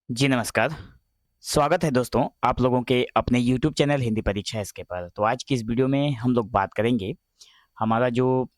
जी नमस्कार। स्वागत है दोस्तों आप लोगों के अपने यूट्यूब चैनल हिंदी परीक्षा इसके पर। तो आज की इस वीडियो में हम लोग बात करेंगे हमारा जो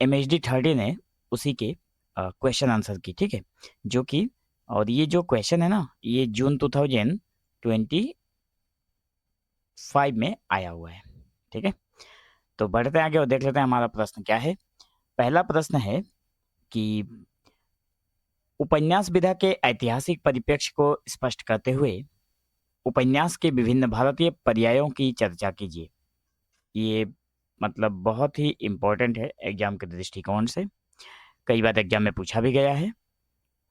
MHD 13 है उसी के क्वेश्चन आंसर की, ठीक है। जो कि और ये जो क्वेश्चन है ना, ये जून 2025 में आया हुआ है, ठीक है। तो बढ़ते हैं आगे और देख लेते हैं हमारा प्रश्न क्या है। पहला प्रश्न है कि उपन्यास विधा के ऐतिहासिक परिप्रेक्ष्य को स्पष्ट करते हुए उपन्यास के विभिन्न भारतीय पर्यायों की चर्चा कीजिए। ये मतलब बहुत ही इम्पोर्टेंट है एग्जाम के दृष्टिकोण से। कई बार एग्जाम में पूछा भी गया है।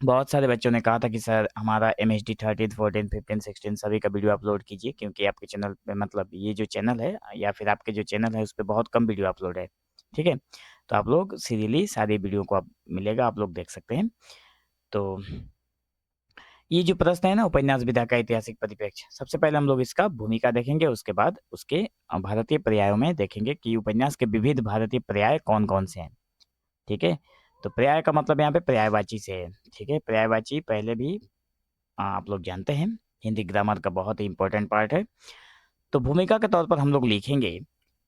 बहुत सारे बच्चों ने कहा था कि सर हमारा MHD 13, 14, 15, 16 सभी का वीडियो अपलोड कीजिए, क्योंकि आपके चैनल पे मतलब ये जो चैनल है या फिर आपके जो चैनल है उस पर बहुत कम वीडियो अपलोड है, ठीक है। तो आप लोग सीरियली सारी वीडियो को आप मिलेगा, आप लोग देख सकते हैं। तो ये जो प्रश्न है ना, उपन्यास विधा का ऐतिहासिक परिप्रेक्ष्य, सबसे पहले हम लोग इसका भूमिका देखेंगे, उसके बाद उसके भारतीय पर्यायों में देखेंगे कि उपन्यास के विविध भारतीय पर्याय कौन कौन से हैं, ठीक है। तो पर्याय का मतलब यहाँ पे पर्यायवाची से है, ठीक है। पर्यायवाची पहले भी आप लोग जानते हैं, हिंदी ग्रामर का बहुत ही इंपॉर्टेंट पार्ट है। तो भूमिका के तौर पर हम लोग लिखेंगे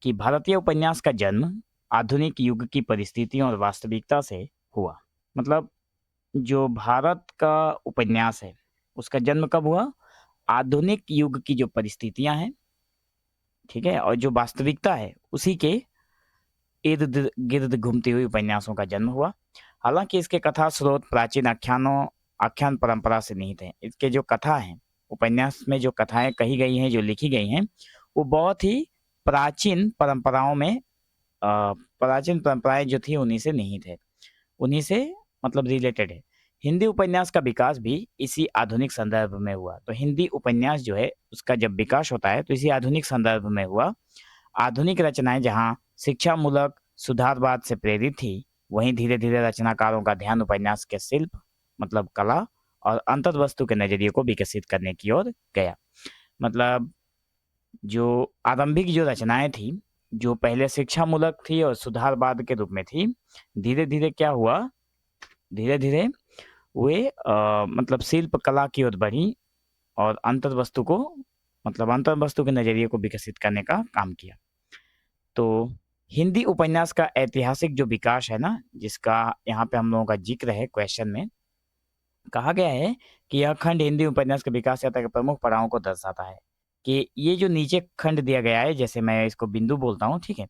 कि भारतीय उपन्यास का जन्म आधुनिक युग की परिस्थितियों और वास्तविकता से हुआ। मतलब जो भारत का उपन्यास है उसका जन्म कब हुआ? आधुनिक युग की जो परिस्थितियां हैं, ठीक है, और जो वास्तविकता है उसी के इर्द गिर्द घूमती हुई उपन्यासों का जन्म हुआ। हालांकि इसके कथा स्रोत प्राचीन आख्यान परंपरा से निहित है। इसके जो कथा है, उपन्यास में जो कथाएं कही गई हैं, जो लिखी गई हैं, वो बहुत ही प्राचीन परंपराओं में प्राचीन परंपराएं जो थी उन्हीं से निहित है, उन्हीं से मतलब रिलेटेड है। हिंदी उपन्यास का विकास भी इसी आधुनिक संदर्भ में हुआ। तो हिंदी उपन्यास जो है उसका जब विकास होता है तो इसी आधुनिक संदर्भ में हुआ। आधुनिक रचनाएं जहां शिक्षामूलक सुधारवाद से प्रेरित थी, वहीं धीरे धीरे रचनाकारों का ध्यान उपन्यास के शिल्प मतलब कला और अंतर्वस्तु के नजरिए को विकसित करने की ओर गया। मतलब जो आरंभिक जो रचनाएं थी, जो पहले शिक्षामूलक थी और सुधारवाद के रूप में थी, धीरे धीरे क्या हुआ, धीरे धीरे वे मतलब शिल्प कला की ओर बढ़ी और अंतर्वस्तु को मतलब अंतर्वस्तु के नजरिए को विकसित करने का काम किया। तो हिंदी उपन्यास का ऐतिहासिक जो विकास है ना, जिसका यहाँ पे हम लोगों का जिक्र है क्वेश्चन में, कहा गया है कि यह खंड हिंदी उपन्यास के विकास यात्रा के प्रमुख पड़ावों को दर्शाता है। कि ये जो नीचे खंड दिया गया है, जैसे मैं इसको बिंदु बोलता हूँ, ठीक है।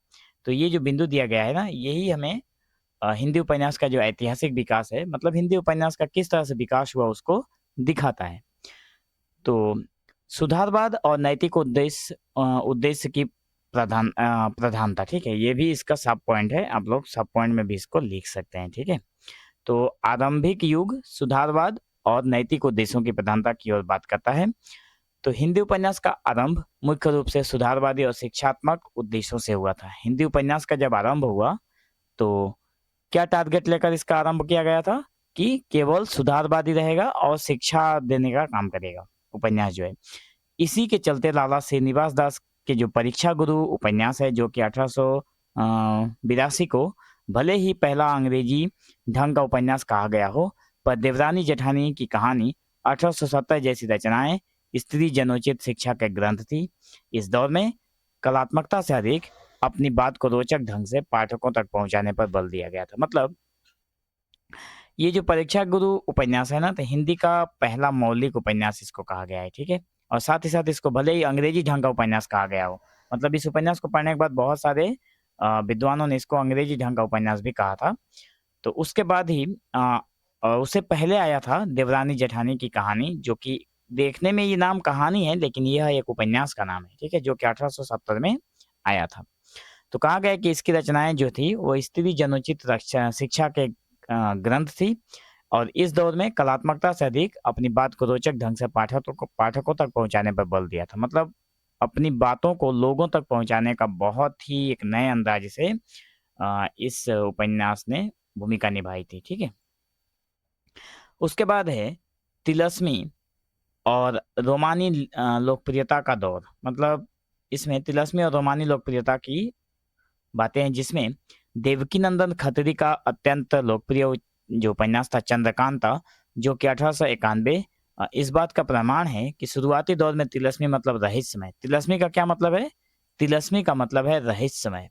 तो ये जो बिंदु दिया गया है ना, यही हमें हिंदी उपन्यास का जो ऐतिहासिक विकास है, मतलब हिंदी उपन्यास का किस तरह से विकास हुआ उसको दिखाता है। तो सुधारवाद और नैतिक उद्देश्य की प्रधानता, ठीक है, ये भी इसका सब पॉइंट है। आप लोग सब पॉइंट में भी इसको लिख सकते हैं, ठीक है। तो आरंभिक युग सुधारवाद और नैतिक उद्देश्यों की प्रधानता की ओर बात करता है। तो हिंदी उपन्यास का आरंभ मुख्य रूप से सुधारवादी और शिक्षात्मक उद्देश्यों से हुआ था। हिंदी उपन्यास का जब आरंभ हुआ तो क्या टारगेट लेकर इसका आरंभ किया गया था कि केवल सुधारवादी रहेगा और शिक्षा देने का काम करेगा उपन्यास जो है। इसी के चलते लाला श्रीनिवास दास के जो परीक्षा गुरु उपन्यास है, जो कि 1882 को भले ही पहला अंग्रेजी ढंग का उपन्यास कहा गया हो, पर देवरानी जेठानी की कहानी 1870 जैसी रचनाएं स्त्री जनोचित शिक्षा के ग्रंथ थी। इस दौर में कलात्मकता से अधिक अपनी बात को रोचक ढंग से पाठकों तक पहुंचाने पर बल दिया गया था। मतलब ये जो परीक्षा गुरु उपन्यास है ना, तो हिंदी का पहला मौलिक उपन्यास इसको कहा गया है, ठीक है। और साथ ही साथ इसको भले ही अंग्रेजी ढंग का उपन्यास कहा गया हो, मतलब इस उपन्यास को पढ़ने के बाद बहुत सारे विद्वानों ने इसको अंग्रेजी ढंग का उपन्यास भी कहा था। तो उसके बाद ही उससे पहले आया था देवरानी जेठानी की कहानी, जो कि देखने में ये नाम कहानी है लेकिन यह एक उपन्यास का नाम है, ठीक है, जो कि 1870 में आया था। तो कहा गया कि इसकी रचनाएं जो थी वो स्त्री जनोचित शिक्षा के ग्रंथ थी और इस दौर में कलात्मकता से अधिक अपनी बात को रोचक ढंग से पाठकों तक पहुंचाने पर बल दिया था। मतलब अपनी बातों को लोगों तक पहुंचाने का बहुत ही एक नए अंदाज से इस उपन्यास ने भूमिका निभाई थी, ठीक है। उसके बाद है तिलस्मी और रोमानी लोकप्रियता का दौर। मतलब इसमें तिलस्मी और रोमानी लोकप्रियता की बातें हैं, जिसमें देवकी नंदन खत्री का अत्यंत लोकप्रिय जो उपन्यास था चंद्रकांता, जो कि 1891, इस बात का प्रमाण है कि शुरुआती दौर में तिलस्मी मतलब रहस्यमय। तिलस्मी का क्या मतलब है? तिलस्मी का मतलब है रहस्यमय।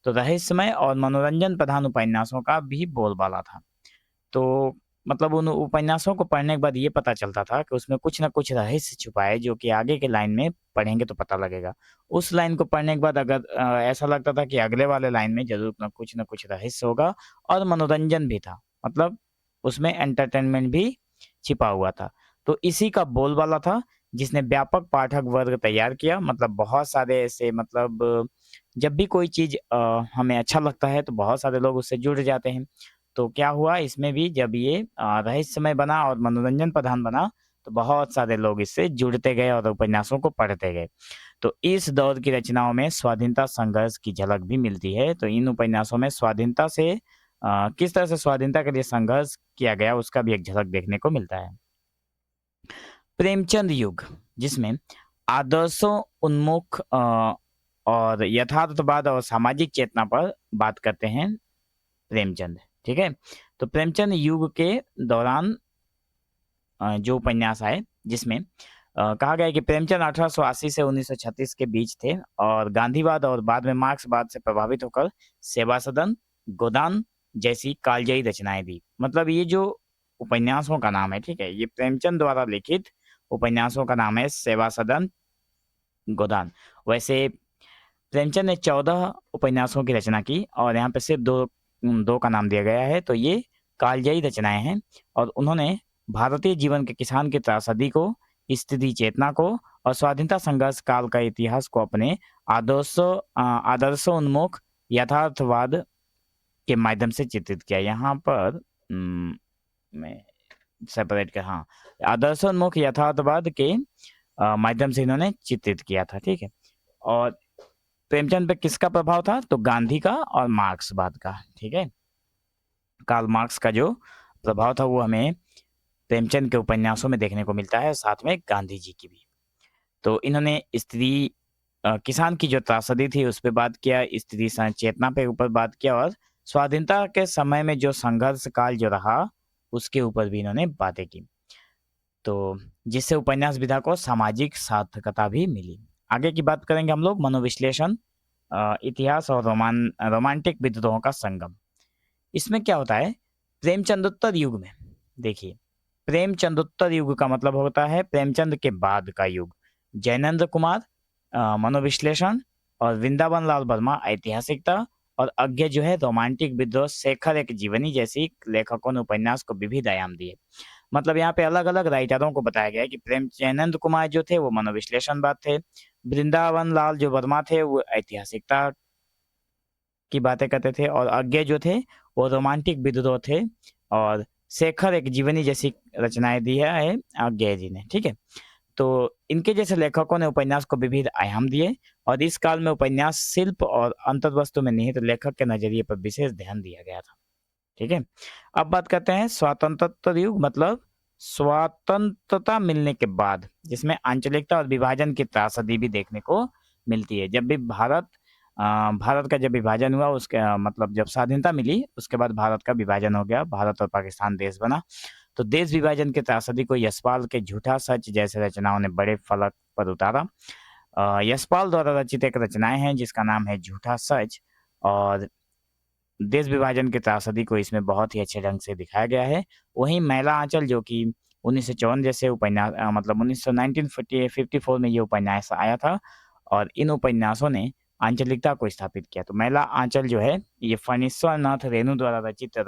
तो रहस्यमय और मनोरंजन प्रधान उपन्यासों का भी बोलबाला था। तो मतलब उन उपन्यासों को पढ़ने के बाद ये पता चलता था कि उसमें कुछ ना कुछ रहस्य छुपा है, जो कि आगे के लाइन में पढ़ेंगे तो पता लगेगा। उस लाइन को पढ़ने के बाद अगर ऐसा लगता था कि अगले वाले लाइन में जरूर ना कुछ रहस्य होगा, और मनोरंजन भी था, मतलब उसमें एंटरटेनमेंट भी छिपा हुआ था। तो इसी का बोलबाला था, जिसने व्यापक पाठक वर्ग तैयार किया। मतलब बहुत सारे ऐसे, मतलब जब भी कोई चीज हमें अच्छा लगता है तो बहुत सारे लोग उससे जुड़ जाते हैं। तो क्या हुआ इसमें भी, जब ये रहस्यमय बना और मनोरंजन प्रधान बना, तो बहुत सारे लोग इससे जुड़ते गए और उपन्यासों को पढ़ते गए। तो इस दौर की रचनाओं में स्वाधीनता संघर्ष की झलक भी मिलती है। तो इन उपन्यासों में स्वाधीनता से किस तरह से स्वाधीनता के लिए संघर्ष किया गया, उसका भी एक झलक देखने को मिलता है। प्रेमचंद युग, जिसमें आदर्शों उन्मुख और यथार्थवाद और सामाजिक चेतना पर बात करते हैं प्रेमचंद। ठीक है, तो प्रेमचंद युग के दौरान जो उपन्यास आए, जिसमें कहा गया है कि प्रेमचंद 1880 से 1936 के बीच थे और गांधीवाद और बाद में मार्क्सवाद से प्रभावित होकर सेवा सदन, गोदान जैसी कालजयी रचनाएं दी। मतलब ये जो उपन्यासों का नाम है, ठीक है, ये प्रेमचंद द्वारा लिखित उपन्यासों का नाम है सेवा सदन, गोदान। वैसे प्रेमचंद ने 14 उपन्यासों की रचना की और यहाँ पे सिर्फ दो का नाम दिया गया है। तो ये कालजयी रचनाएं हैं और उन्होंने भारतीय जीवन के किसान की त्रासदी को, स्थिति चेतना को और स्वाधीनता संघर्ष काल का इतिहास को अपने आदर्शोन्मुख यथार्थवाद के माध्यम से चित्रित किया। यहाँ पर मैं सेपरेट कर, हाँ, आदर्शोन्मुख यथार्थवाद के माध्यम से इन्होंने चित्रित किया था। ठीक है, और प्रेमचंद पे किसका प्रभाव था? तो गांधी का और मार्क्सवाद का। ठीक है, कार्ल मार्क्स का जो प्रभाव था वो हमें प्रेमचंद के उपन्यासों में देखने को मिलता है, साथ में गांधी जी की भी। तो इन्होंने स्त्री किसान की जो त्रासदी थी उस पर बात किया, स्त्री चेतना पे ऊपर बात किया, और स्वाधीनता के समय में जो संघर्ष काल जो रहा उसके ऊपर भी इन्होंने बातें की। तो जिससे उपन्यास विधा को सामाजिक सार्थकता भी मिली। आगे की बात करेंगे हम लोग मनोविश्लेषण, इतिहास और रोमांटिक विद्रोहों का संगम। इसमें क्या होता है, प्रेमचंदोत्तर युग में, देखिए, प्रेमचंदोत्तर युग का मतलब होता है प्रेमचंद के बाद का युग। जैनेन्द्र कुमार मनोविश्लेषण और वृंदावन लाल वर्मा ऐतिहासिकता और अज्ञ जो है रोमांटिक विद्रोह, शेखर एक जीवनी जैसी लेखकों ने उपन्यास को विविध आयाम दिए। मतलब यहाँ पे अलग अलग राइटरों को बताया गया है कि प्रेम जैनेन्द्र कुमार जो थे वो मनोविश्लेषणवाद थे, वृंदावन लाल जो वर्मा थे वो ऐतिहासिकता की बातें करते थे, और अज्ञे जो थे वो रोमांटिक विद्रोह थे, और शेखर एक जीवनी जैसी रचनाएं दी है अज्ञे जी ने। ठीक है, तो इनके जैसे लेखकों ने उपन्यास को विविध आयाम दिए और इस काल में उपन्यास शिल्प और अंतर्वस्तु में निहित लेखक के नजरिए पर विशेष ध्यान दिया गया था। ठीक है, अब बात करते हैं स्वातंत्रोत्तर युग, मतलब स्वतंत्रता मिलने के बाद, जिसमें आंचलिकता और विभाजन की त्रासदी भी देखने को मिलती है। जब भी भारत का जब विभाजन हुआ, उसके मतलब जब स्वाधीनता मिली उसके बाद भारत का विभाजन हो गया, भारत और पाकिस्तान देश बना। तो देश विभाजन के त्रासदी को यशपाल के झूठा सच जैसे रचनाओं ने बड़े फलक पर उतारा। यशपाल द्वारा रचित एक रचनाएं हैं जिसका नाम है झूठा सच, और देश विभाजन के त्रासदी को इसमें बहुत ही अच्छे ढंग से दिखाया गया है। वहीं मैला आंचल, जो कि 1954 जैसे उपन्यास, मतलब 1954 में ये उपन्यास आया था, और इन उपन्यासों ने आंचलिकता को स्थापित किया। तो मैला आंचल जो है ये फणीश्वर नाथ रेणु द्वारा रचित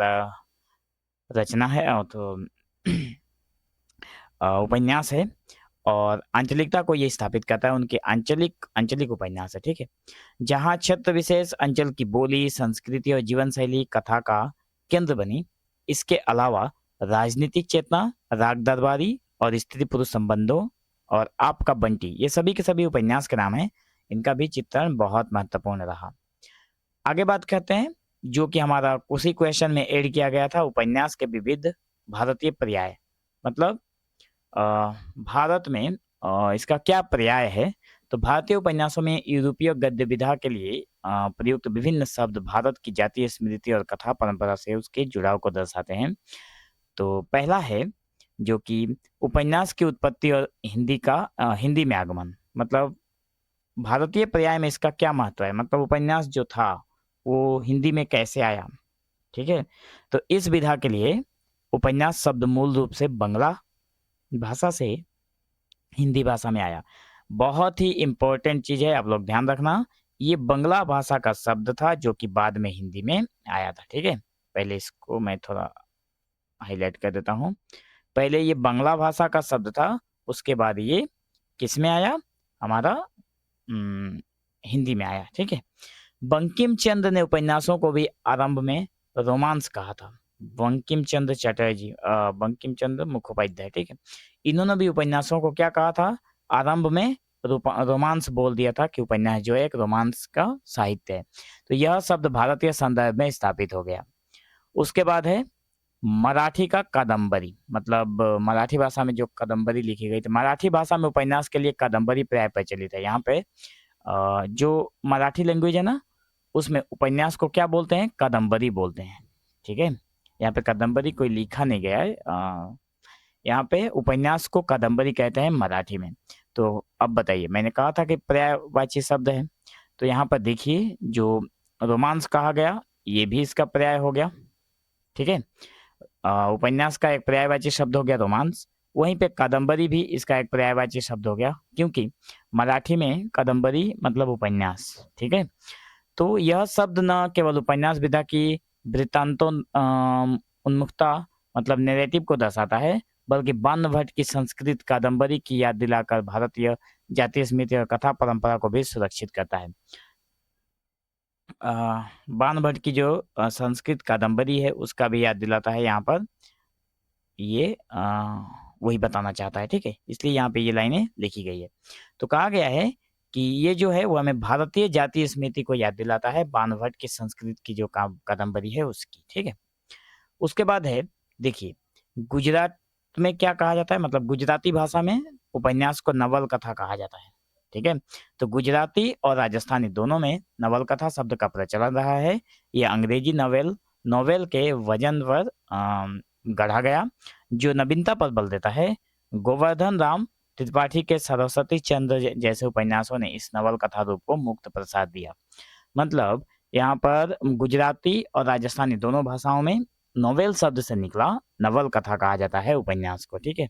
रचना है, और तो उपन्यास है, और आंचलिकता को ये स्थापित करता है उनके आंचलिक उपन्यास है। ठीक है, जहाँ क्षेत्र विशेष अंचल की बोली, संस्कृति और जीवन शैली कथा का केंद्र बनी। इसके अलावा राजनीतिक चेतना, राग दरबारी और स्त्री पुरुष संबंधों और आपका बंटी, ये सभी के सभी उपन्यास के नाम हैं। इनका भी चित्रण बहुत महत्वपूर्ण रहा। आगे बात करते हैं, जो कि हमारा उसी क्वेश्चन में ऐड किया गया था, उपन्यास के विविध भारतीय पर्याय। मतलब भारत में इसका क्या पर्याय है? तो भारतीय उपन्यासों में यूरोपीय गद्य विधा के लिए प्रयुक्त विभिन्न शब्द भारत की जातीय स्मृति और कथा परंपरा से उसके जुड़ाव को दर्शाते हैं। तो पहला है जो कि उपन्यास की उत्पत्ति और हिंदी में आगमन। मतलब भारतीय पर्याय में इसका क्या महत्व है, मतलब उपन्यास जो था वो हिंदी में कैसे आया। ठीक है, तो इस विधा के लिए उपन्यास शब्द मूल रूप से बंगला भाषा से हिंदी भाषा में आया। बहुत ही इंपॉर्टेंट चीज है, आप लोग ध्यान रखना, ये बंगला भाषा का शब्द था जो कि बाद में हिंदी में आया था। ठीक है, पहले इसको मैं थोड़ा हाईलाइट कर देता हूँ। पहले ये बंगला भाषा का शब्द था, उसके बाद ये किस में आया, हमारा हिंदी में आया। ठीक है, बंकिम चंद्र ने उपन्यासों को भी आरंभ में रोमांस कहा था। बंकिम चंद्र चटर्जी, बंकिम चंद्र मुखोपाध्याय, ठीक है, इन्होंने भी उपन्यासों को क्या कहा था, आरंभ में रोमांस बोल दिया था कि उपन्यास जो है एक रोमांस का साहित्य है। तो यह शब्द भारतीय संदर्भ में स्थापित हो गया। उसके बाद है मराठी का कादम्बरी, मतलब मराठी भाषा में जो कादम्बरी लिखी गई थी। मराठी भाषा में उपन्यास के लिए कादम्बरी प्राय प्रचलित है। यहाँ पे जो मराठी लैंग्वेज है ना, उसमें उपन्यास को क्या बोलते हैं, कादम्बरी बोलते हैं। ठीक है, यहाँ पे कादम्बरी कोई लिखा नहीं गया है, यहाँ पे उपन्यास को कादम्बरी कहते हैं मराठी में। तो अब बताइए, मैंने कहा था कि पर्यायवाची शब्द है, तो यहाँ पर देखिए जो रोमांस कहा गया ये भी इसका पर्याय हो गया। ठीक है, उपन्यास का एक पर्यायवाची शब्द हो गया रोमांस, वहीं पे कादम्बरी भी इसका एक पर्यायवाची शब्द हो गया, क्योंकि मराठी में कादम्बरी मतलब उपन्यास। ठीक है, तो यह शब्द न केवल उपन्यास विधा की वृत्तांतों उन्मुखता मतलब नैरेटिव को दर्शाता है, बल्कि बाण भट्ट की संस्कृत कादम्बरी की याद दिलाकर भारतीय जातीय स्मृति और कथा परंपरा को भी सुरक्षित करता है। बाण भट्ट की जो संस्कृत कादम्बरी है उसका भी याद दिलाता है यहाँ पर, ये वही बताना चाहता है। ठीक है, इसलिए यहाँ पे ये लाइनें लिखी गई है। तो कहा गया है कि ये जो है वो हमें भारतीय जातीय स्मृति को याद दिलाता है, बाण भट्ट की संस्कृत की जो कादम्बरी है उसकी। ठीक है, उसके बाद है देखिए गुजरात में क्या कहा जाता है, मतलब गुजराती भाषा में उपन्यास को नवल कथा कहा जाता है। ठीक है, तो गुजराती और राजस्थानी दोनों में नवल कथा शब्द का प्रचलन रहा है। ये अंग्रेजी नोवेल के वजन पर गढ़ा गया, जो नवीनता पर बल देता है। गोवर्धन राम त्रिपाठी के सरस्वती चंद्र जैसे उपन्यासों ने इस नवल कथा रूप को मुक्त प्रसाद दिया। मतलब यहाँ पर गुजराती और राजस्थानी दोनों भाषाओं में नोवेल शब्द से निकला नवल कथा कहा जाता है उपन्यास को। ठीक है,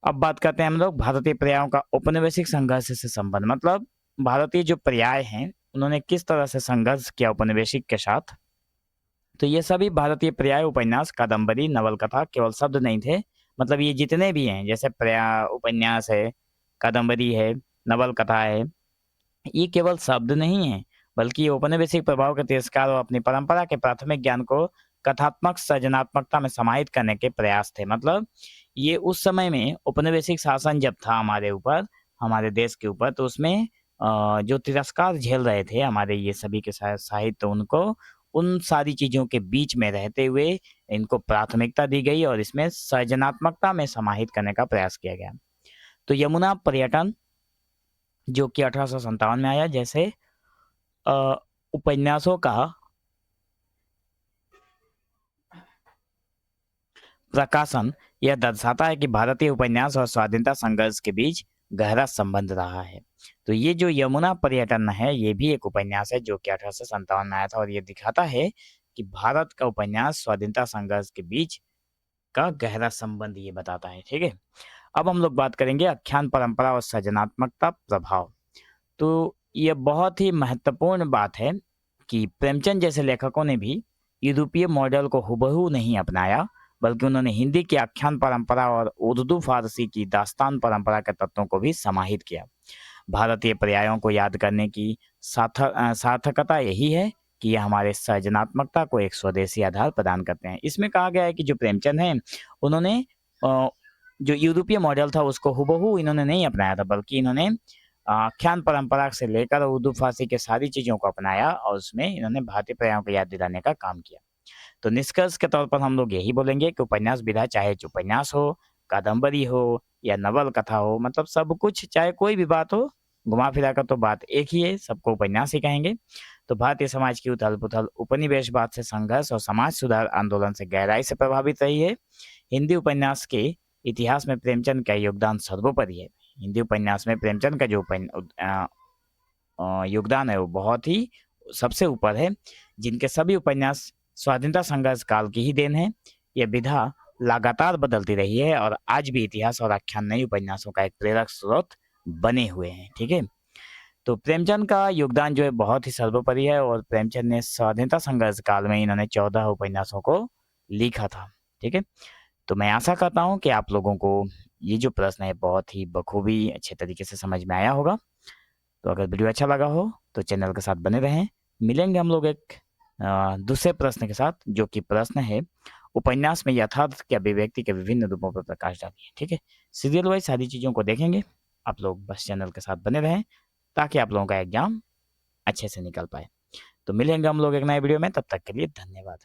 अब बात करते हैं हम लोग भारतीय पर्यायों का औपनिवेशिक संघर्ष से संबंध। मतलब भारतीय जो पर्याय हैं उन्होंने किस तरह से संघर्ष किया औपनिवेशिक के साथ। तो ये सभी भारतीय पर्याय उपन्यास, कादम्बरी, नवलकथा केवल शब्द नहीं थे। मतलब ये जितने भी हैं, जैसे पर्याय उपन्यास है, कादम्बरी है, नवलकथा है, ये केवल शब्द नहीं है, बल्कि ये औपनिवेशिक प्रभाव के तिरस्कार और अपनी परंपरा के प्राथमिक ज्ञान को कथात्मक सृजनात्मकता में समाहित करने के प्रयास थे। मतलब ये उस समय में औपनिवेशिक शासन जब था हमारे ऊपर, हमारे देश के ऊपर, तो उसमें जो तिरस्कार झेल रहे थे हमारे ये सभी के साहित्य, उनको उन सारी चीजों के बीच में रहते हुए इनको प्राथमिकता दी गई और इसमें सृजनात्मकता में समाहित करने का प्रयास किया गया। तो यमुना पर्यटन जो कि 1857 में आया, जैसे उपन्यासों का प्रकाशन यह दर्शाता है कि भारतीय उपन्यास और स्वाधीनता संघर्ष के बीच गहरा संबंध रहा है। तो ये जो यमुना पर्यटन है ये भी एक उपन्यास है जो कि 1857 में आया था, और ये दिखाता है कि भारत का उपन्यास स्वाधीनता संघर्ष के बीच का गहरा संबंध ये बताता है। ठीक है, अब हम लोग बात करेंगे आख्यान परंपरा और सृजनात्मकता प्रभाव। तो ये बहुत ही महत्वपूर्ण बात है कि प्रेमचंद जैसे लेखकों ने भी यूरोपीय मॉडल को हुबहू नहीं अपनाया, बल्कि उन्होंने हिंदी की आख्यान परंपरा और उर्दू फारसी की दास्तान परंपरा के तत्वों को भी समाहित किया। भारतीय पर्यायों को याद करने की सार्थकता यही है कि ये हमारे सृजनात्मकता को एक स्वदेशी आधार प्रदान करते हैं। इसमें कहा गया है कि जो प्रेमचंद हैं उन्होंने जो यूरोपीय मॉडल था उसको हुबहू इन्होंने नहीं अपनाया था, बल्कि इन्होंने आख्यान परंपरा से लेकर उर्दू फारसी के सारी चीजों को अपनाया और उसमें इन्होंने भारतीय पर्यायों को याद दिलाने का काम किया। तो निष्कर्ष के तौर पर हम लोग यही बोलेंगे कि उपन्यास विधा चाहे उपन्यास हो, कादम्बरी हो या नवल कथा हो, मतलब सब कुछ, चाहे कोई भी बात हो, घुमा फिरा कर तो बात एक ही है, सबको उपन्यास ही कहेंगे। तो भारतीय समाज की उथल पुथल उपनिवेशवाद से संघर्ष और समाज सुधार आंदोलन से गहराई से प्रभावित रही है। हिंदी उपन्यास के इतिहास में प्रेमचंद का योगदान सर्वोपरि है। हिंदी उपन्यास में प्रेमचंद का जो योगदान है वो बहुत ही सबसे ऊपर है, जिनके सभी उपन्यास स्वाधीनता संघर्ष काल की ही देन है। यह विधा लगातार बदलती रही है और आज भी इतिहास और आख्यान नए उपन्यासों का एक प्रेरक स्रोत बने हुए हैं। ठीक है, तो प्रेमचंद का योगदान जो है बहुत ही सर्वोपरि है और प्रेमचंद ने स्वाधीनता संघर्ष काल में इन्होंने 14 उपन्यासों को लिखा था। ठीक है, तो मैं आशा करता हूँ कि आप लोगों को ये जो प्रश्न है बहुत ही बखूबी अच्छे तरीके से समझ में आया होगा। तो अगर वीडियो अच्छा लगा हो तो चैनल के साथ बने रहें। मिलेंगे हम लोग एक दूसरे प्रश्न के साथ, जो कि प्रश्न है उपन्यास में यथार्थ के अभिव्यक्ति के विभिन्न रूपों पर प्रकाश डालिए। ठीक है, सीरियल वाइज सारी चीज़ों को देखेंगे। आप लोग बस चैनल के साथ बने रहें ताकि आप लोगों का एग्जाम अच्छे से निकल पाए। तो मिलेंगे हम लोग एक नए वीडियो में, तब तक के लिए धन्यवाद।